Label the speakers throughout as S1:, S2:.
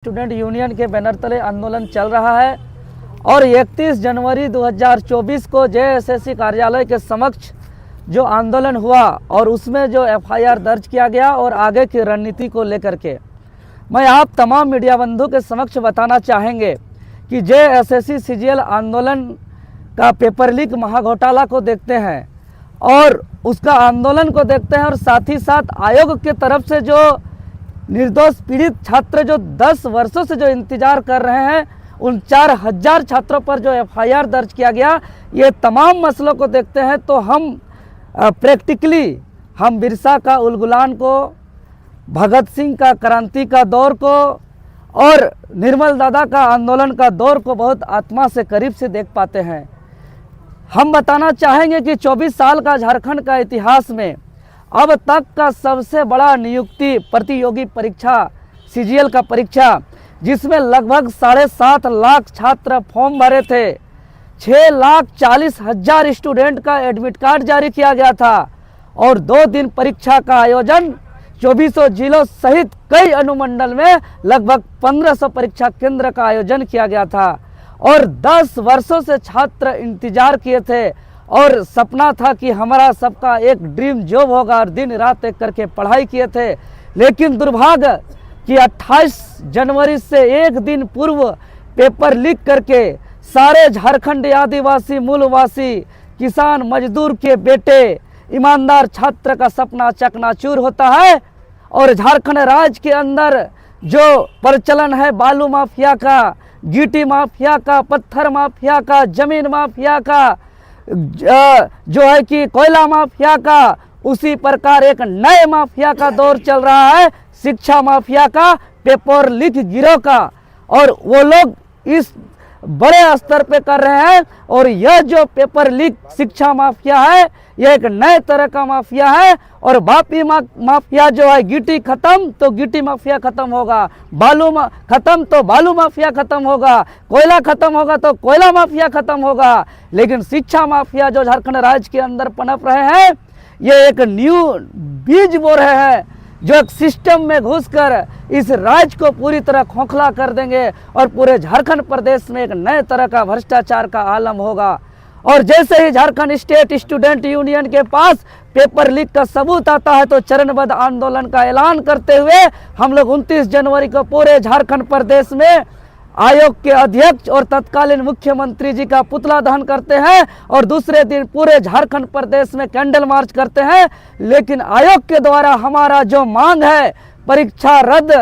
S1: Student union के banner तले आंदोलन चल रहा है और 31 जनवरी 2024 को जेएसएससी कार्यालय के समक्ष जो आंदोलन हुआ और उसमें जो एफआईआर दर्ज किया गया और आगे की रणनीति को लेकर के मैं आप तमाम मीडिया बंधु के समक्ष बताना चाहेंगे कि जेएसएससी सीजीएल आंदोलन का पेपर लीक महाघोटाला को देखते हैं और उसका आंदोलन को देखते हैं और साथ ही साथ आयोग की तरफ से जो निर्दोष पीड़ित छात्र जो 10 वर्षों से जो इंतजार कर रहे हैं उन 4000 छात्रों पर जो एफआईआर दर्ज किया गया, ये तमाम मसलों को देखते हैं तो हम प्रैक्टिकली हम बिरसा का उलगुलान को, भगत सिंह का क्रांति का दौर को और निर्मल दादा का आंदोलन का दौर को बहुत आत्मा से करीब से देख पाते हैं। हम बताना चाहेंगे कि 24 साल का झारखंड का इतिहास में अब तक का सबसे बड़ा नियुक्ति प्रतियोगी परीक्षा सीजीएल का परीक्षा, जिसमें लगभग 7.5 लाख छात्र फॉर्म भरे थे। 6,40,000 स्टूडेंट का एडमिट कार्ड जारी किया गया था और 2 दिन परीक्षा का आयोजन 2400 जिलों सहित कई अनुमंडल में लगभग 1500 परीक्षा केंद्र का आयोजन किया गया था और 10 वर्षों से छात्र इंतजार किए थे और सपना था कि हमारा सबका एक ड्रीम जॉब होगा और दिन रात एक करके पढ़ाई किए थे। लेकिन दुर्भाग्य कि 28 जनवरी से एक दिन पूर्व पेपर लीक करके सारे झारखंड आदिवासी मूलवासी किसान मजदूर के बेटे ईमानदार छात्र का सपना चकनाचूर होता है और झारखंड राज्य के अंदर जो प्रचलन है बालू माफिया का, गिट्टी माफिया का, पत्थर माफिया का, जमीन माफिया का, जो है कि कोयला माफिया का, उसी प्रकार एक नए माफिया का दौर चल रहा है, शिक्षा माफिया का, पेपर लीक गिरोह का। और वो लोग इस बड़े स्तर पे कर रहे हैं और यह जो पेपर लीक शिक्षा माफिया है यह एक नए तरह का माफिया है। और बापी माफिया जो है, गिट्टी खत्म तो गिट्टी माफिया खत्म होगा, बालू खत्म तो बालू माफिया खत्म होगा, कोयला खत्म होगा तो कोयला माफिया खत्म होगा। लेकिन शिक्षा माफिया जो झारखंड राज्य के अंदर पनप रहे हैं, ये एक न्यू बीज बो रहे हैं जो एक सिस्टम में घुसकर इस राज्य को पूरी तरह खोखला कर देंगे और पूरे झारखंड प्रदेश में एक नए तरह का भ्रष्टाचार का आलम होगा। और जैसे ही झारखंड स्टेट स्टूडेंट यूनियन के पास पेपर लीक का सबूत आता है तो चरणबद्ध आंदोलन का ऐलान करते हुए हम लोग 29 जनवरी को पूरे झारखंड प्रदेश में आयोग के अध्यक्ष और तत्कालीन मुख्यमंत्री जी का पुतला दहन करते हैं और दूसरे दिन पूरे झारखंड प्रदेश में कैंडल मार्च करते हैं। लेकिन आयोग के द्वारा हमारा जो मांग है परीक्षा रद्द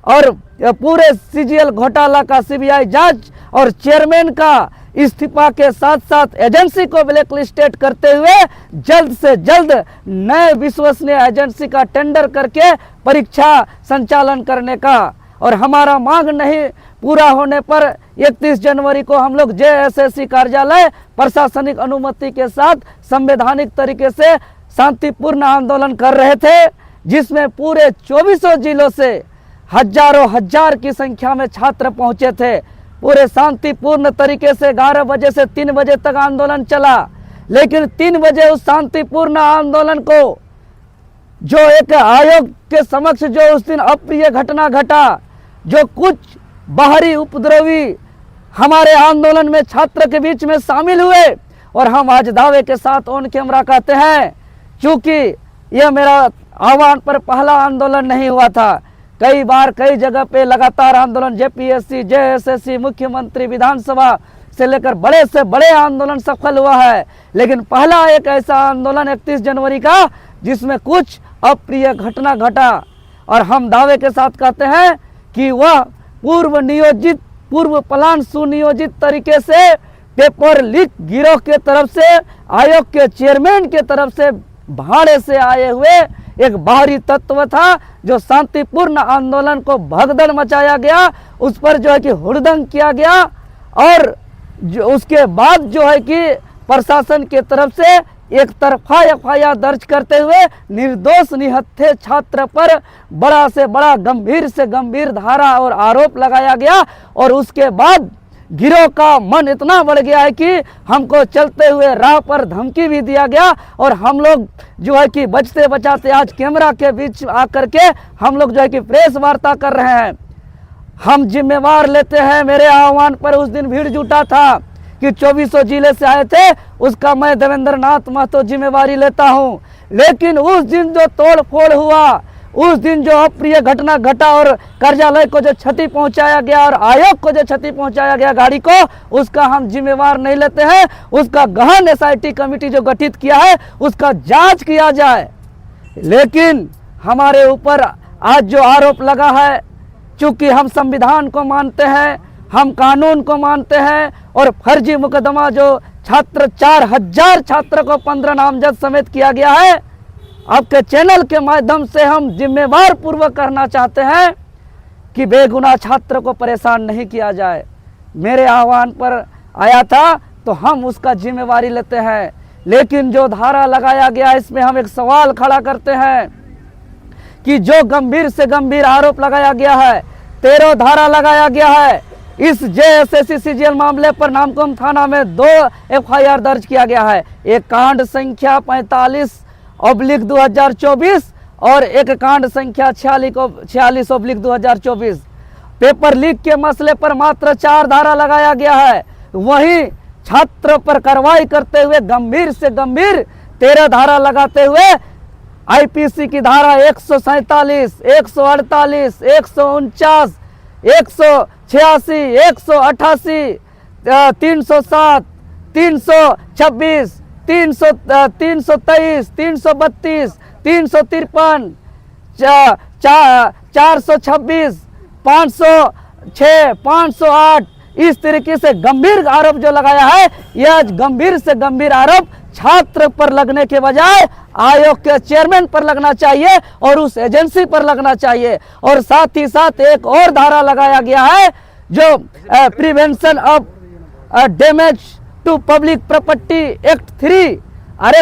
S1: और पूरे सीजीएल घोटाला का सीबीआई जांच और चेयरमैन का इस्तीफा के साथ साथ एजेंसी को ब्लैकलिस्टेड करते हुए जल्द से जल्द नए विश्वसनीय एजेंसी का टेंडर करके परीक्षा संचालन करने का। और हमारा मांग नहीं पूरा होने पर 31 जनवरी को हम लोग जेएसएससी कार्यालय प्रशासनिक अनुमति के साथ संवैधानिक तरीके से शांतिपूर्ण आंदोलन कर रहे थे, जिसमें पूरे 2400 जिलों से हजारों हजार की संख्या में छात्र पहुंचे थे। पूरे शांतिपूर्ण तरीके से 11 बजे से 3 बजे तक आंदोलन चला। लेकिन 3 बजे उस शांतिपूर्ण आंदोलन को जो एक आयोग के समक्ष जो उस दिन अप्रिय घटना घटा, जो कुछ बाहरी उपद्रवी हमारे आंदोलन में छात्र के बीच में शामिल हुए और हम आज दावे के साथ ऑन कैमरा कहते हैं, क्योंकि यह मेरा आह्वान पर पहला आंदोलन नहीं हुआ था। कई बार कई जगह पे लगातार आंदोलन जेपीएससी, जेएसएससी, मुख्यमंत्री, विधानसभा से लेकर बड़े से बड़े आंदोलन सफल हुआ है। लेकिन पहला एक ऐसा आंदोलन 31 जनवरी का जिसमें कुछ अप्रिय घटना घटा और हम दावे के साथ कहते हैं कि वह पूर्व प्लान सुनियोजित तरीके से पेपर लीक गिरोह के तरफ से, आयोग के चेयरमैन के तरफ से भाड़े से आए हुए एक बाहरी तत्व था जो शांतिपूर्ण आंदोलन को भगदड़ मचाया गया, उस पर जो है कि हुड़दंग किया गया और जो उसके बाद जो है कि प्रशासन के तरफ से एक तरफा एफआईआर दर्ज करते हुए निर्दोष निहत्थे छात्र पर बड़ा से बड़ा गंभीर से गंभीर धारा और आरोप लगाया गया। और उसके बाद गिरोह का मन इतना बढ़ गया है कि हमको चलते हुए राह पर धमकी भी दिया गया और हम लोग जो है कि बचते बचाते आज कैमरा के बीच आकर के हम लोग जो है कि प्रेस वार्ता कर रहे हैं। हम जिम्मेवार लेते हैं। मेरे आह्वान पर उस दिन भीड़ जुटा था कि 2400 जिले से आए थे, उसका मैं देवेंद्र नाथ महतो जिम्मेवारी लेता हूं। लेकिन उस दिन जो तोड़ फोड़ हुआ, उस दिन जो अप्रिय घटना घटा और कार्यालय को जो क्षति पहुंचाया गया और आयोग को जो क्षति पहुंचाया गया गाड़ी को, उसका हम जिम्मेवार नहीं लेते हैं। उसका गहन एसआईटी कमेटी जो गठित किया है उसका जांच किया जाए। लेकिन हमारे ऊपर आज जो आरोप लगा है, चूंकि हम संविधान को मानते हैं, हम कानून को मानते हैं, और फर्जी मुकदमा जो छात्र 4000 छात्र को 15 नामजद समेत किया गया है, आपके चैनल के माध्यम से हम जिम्मेवार पूर्वक करना चाहते हैं कि बेगुनाह छात्र को परेशान नहीं किया जाए। मेरे आह्वान पर आया था तो हम उसका जिम्मेवारी लेते हैं। लेकिन जो धारा लगाया गया, इसमें हम एक सवाल खड़ा करते हैं कि जो गंभीर से गंभीर आरोप लगाया गया है, 13 धारा लगाया गया है। इस जेएसएससी सीजीएल मामले पर नामकुम थाना में 2 एफआईआर दर्ज किया गया है। एक कांड संख्या 45/2024 और एक कांड संख्या 46/2024। पेपर लीक के मसले पर मात्र 4 धारा लगाया गया है। वहीं छात्र पर कार्रवाई करते हुए गंभीर से गंभीर 13 धारा लगाते हुए आईपीसी की धारा 147, 148, 149, 186, 188, 307, 326, 323, 332, 353, 426, 506, 508, इस तरीके से गंभीर आरोप जो लगाया है, यह गंभीर से गंभीर आरोप छात्र पर लगने के बजाय आयोग के चेयरमैन पर लगना चाहिए और उस एजेंसी पर लगना चाहिए। और साथ ही साथ एक और धारा लगाया गया है जो prevention of damage to public property act 3। अरे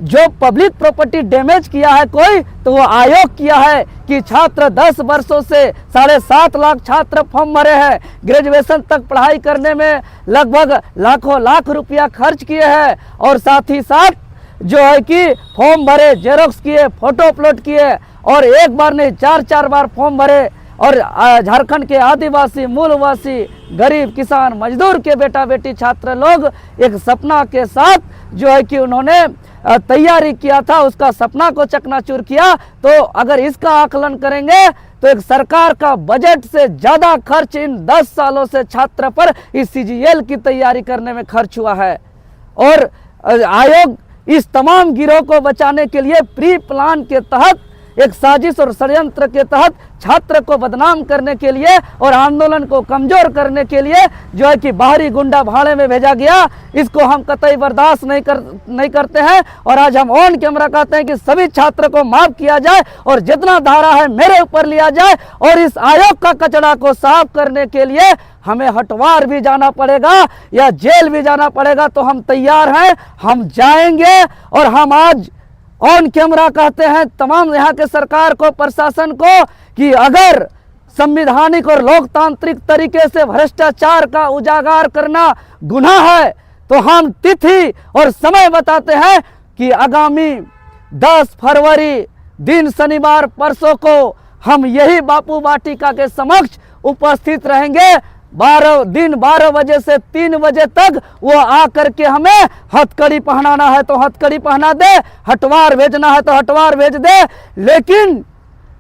S1: जो पब्लिक प्रॉपर्टी डैमेज किया है कोई, तो वो आयोग किया है कि छात्र 10 वर्षों से 7.5 लाख छात्र फॉर्म भरे हैं, ग्रेजुएशन तक पढ़ाई करने में लगभग लाखों लाख रुपया खर्च किए हैं, और साथ ही साथ जो है कि फॉर्म भरे, जेरोक्स किए, फोटो अपलोड किए, और एक बार नहीं 4-4 बार फॉर्म भरे। और झारखंड के आदिवासी, मूलवासी, गरीब, किसान, मजदूर के बेटा बेटी छात्र लोग एक सपना के साथ जो है कि उन्होंने तैयारी किया था, उसका सपना को चकनाचूर किया। तो अगर इसका आकलन करेंगे तो एक सरकार का बजट से ज्यादा खर्च इन 10 सालों से छात्र पर इस सीजीएल की तैयारी करने में खर्च हुआ है। और आयोग इस तमाम गिरोह को बचाने के लिए प्री प्लान के तहत, एक साजिश और षड्यंत्र के तहत छात्र को बदनाम करने के लिए और आंदोलन को कमजोर करने के लिए जो है कि बाहरी गुंडा भाड़े में भेजा गया, इसको हम कतई बर्दाश्त नहीं करते हैं। और आज हम ऑन कैमरा कहते हैं कि सभी छात्र को माफ किया जाए और जितना धारा है मेरे ऊपर लिया जाए, और इस आयोग का कचरा को साफ करने के लिए हमें हटवार भी जाना पड़ेगा या जेल भी जाना पड़ेगा तो हम तैयार हैं, हम जाएंगे। और हम आज ऑन कैमरा कहते हैं तमाम यहाँ के सरकार को, प्रशासन को, कि अगर संवैधानिक और लोकतांत्रिक तरीके से भ्रष्टाचार का उजागर करना गुनाह है तो हम तिथि और समय बताते हैं कि आगामी 10 फरवरी दिन शनिवार परसों को हम यही बापू वाटिका के समक्ष उपस्थित रहेंगे। 12 बजे से 3 बजे तक वो आकर के हमें हथकड़ी पहनाना है तो हथकड़ी पहना दे, हटवार भेजना है तो हटवार भेज दे। लेकिन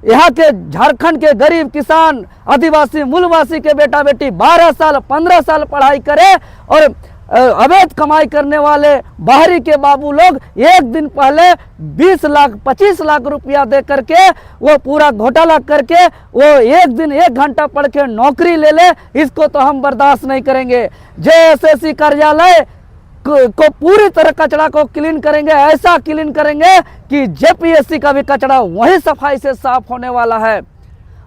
S1: यहाँ के झारखंड के गरीब किसान, आदिवासी, मूलवासी के बेटा बेटी 12 साल 15 साल पढ़ाई करे और अवैध कमाई करने वाले बाहरी के बाबू लोग एक दिन पहले 20 लाख 25 लाख रुपया दे करके वो पूरा घोटाला करके वो एक दिन 1 घंटा पढ़ के नौकरी ले ले, इसको तो हम बर्दाश्त नहीं करेंगे। जेएसएससी कार्यालय को पूरी तरह कचरा को क्लीन करेंगे, ऐसा क्लीन करेंगे कि जेपीएससी का भी कचरा वही सफाई से साफ होने वाला है।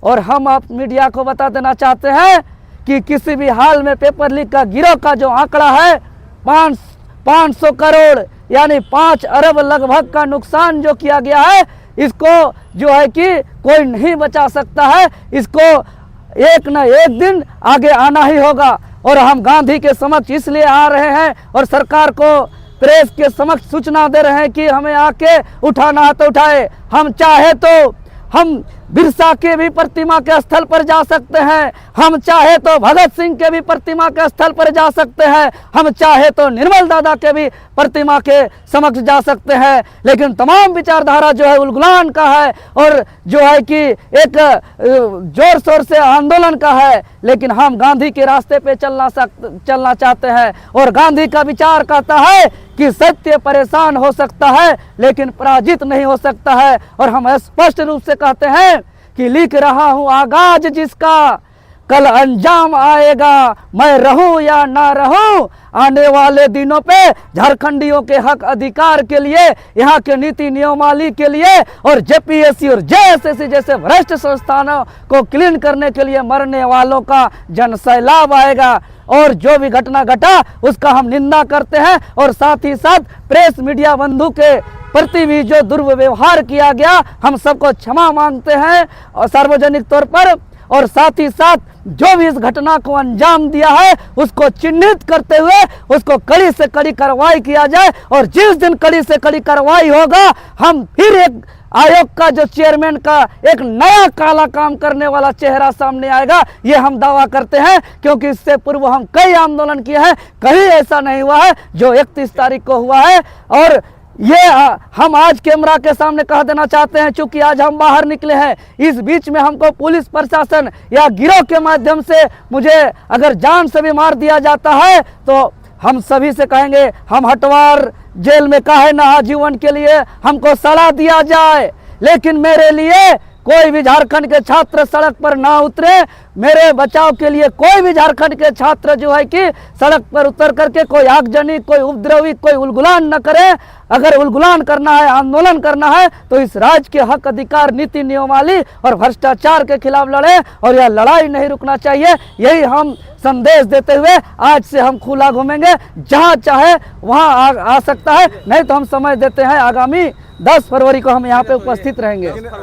S1: और हम आप मीडिया को बता देना चाहते हैं कि किसी भी हाल में पेपर लीक का गिरोह का जो आंकड़ा है 500 करोड़ यानी 5 अरब लगभग का नुकसान जो किया गया है, इसको जो है कि कोई नहीं बचा सकता है। इसको एक न एक दिन आगे आना ही होगा। और हम गांधी के समक्ष इसलिए आ रहे हैं और सरकार को, प्रेस के समक्ष सूचना दे रहे हैं कि हमें आके उठाना है तो उठाए। हम चाहे तो हम बिरसा के भी प्रतिमा के स्थल पर जा सकते हैं, हम चाहे तो भगत सिंह के भी प्रतिमा के स्थल पर जा सकते हैं, हम चाहे तो निर्मल दादा के भी प्रतिमा के समक्ष जा सकते हैं। लेकिन तमाम विचारधारा जो है उलगुलान का है और जो है कि एक जोर शोर से आंदोलन का है। लेकिन हम गांधी के रास्ते पे चलना चाहते हैं और गांधी का विचार कहता है कि सत्य परेशान हो सकता है लेकिन पराजित नहीं हो सकता है। और हम स्पष्ट रूप से कहते हैं कि लिख रहा हूं आगाज जिसका, कल अंजाम आएगा, मैं रहूं या ना रहूं। आने वाले दिनों पे झारखंडियों के हक अधिकार के लिए, यहाँ के नीति नियमावली के लिए और जेपीएससी और जेएसएससी जैसे भ्रष्ट संस्थानों को क्लीन करने के लिए मरने वालों का जनसैलाब आएगा। और जो भी घटना घटा उसका हम निंदा करते हैं और साथ ही साथ प्रेस मीडिया बंधु के प्रति भी जो दुर्व्यवहार किया गया हम सबको क्षमा मांगते हैं और सार्वजनिक तौर पर। और साथ ही साथ जो भी इस घटना को अंजाम दिया है उसको चिन्हित करते हुए उसको कड़ी से कड़ी कार्रवाई किया जाए। और जिस दिन कड़ी से कड़ी कार्रवाई होगा हम फिर एक आयोग का जो चेयरमैन का एक नया काला काम करने वाला चेहरा सामने आएगा, ये हम दावा करते हैं। क्योंकि इससे पूर्व हम कई आंदोलन किए हैं, कहीं ऐसा नहीं हुआ है जो 31 तारीख को हुआ है। और ये हम आज कैमरा के सामने कह देना चाहते हैं, चूंकि आज हम बाहर निकले हैं, इस बीच में हमको पुलिस प्रशासन या गिरोह के माध्यम से मुझे अगर जान से भी मार दिया जाता है तो हम सभी से कहेंगे हम हटवार जेल में काहे ना आजीवन के लिए हमको सलाह दिया जाए। लेकिन मेरे लिए कोई भी झारखंड के छात्र सड़क पर ना उतरे, मेरे बचाव के लिए कोई भी झारखंड के छात्र जो है कि सड़क पर उतर करके कोई आगजनी, कोई उपद्रवी, कोई उलगुलान न करे। अगर उलगुलान करना है, आंदोलन करना है तो इस राज्य के हक अधिकार, नीति नियमावली और भ्रष्टाचार के खिलाफ लड़े और यह लड़ाई नहीं रुकना चाहिए। यही हम संदेश देते हुए आज से हम खुला घूमेंगे, जहां चाहे वहां आ सकता है। नहीं तो हम समय देते हैं आगामी 10 फरवरी को हम यहाँ पे उपस्थित रहेंगे।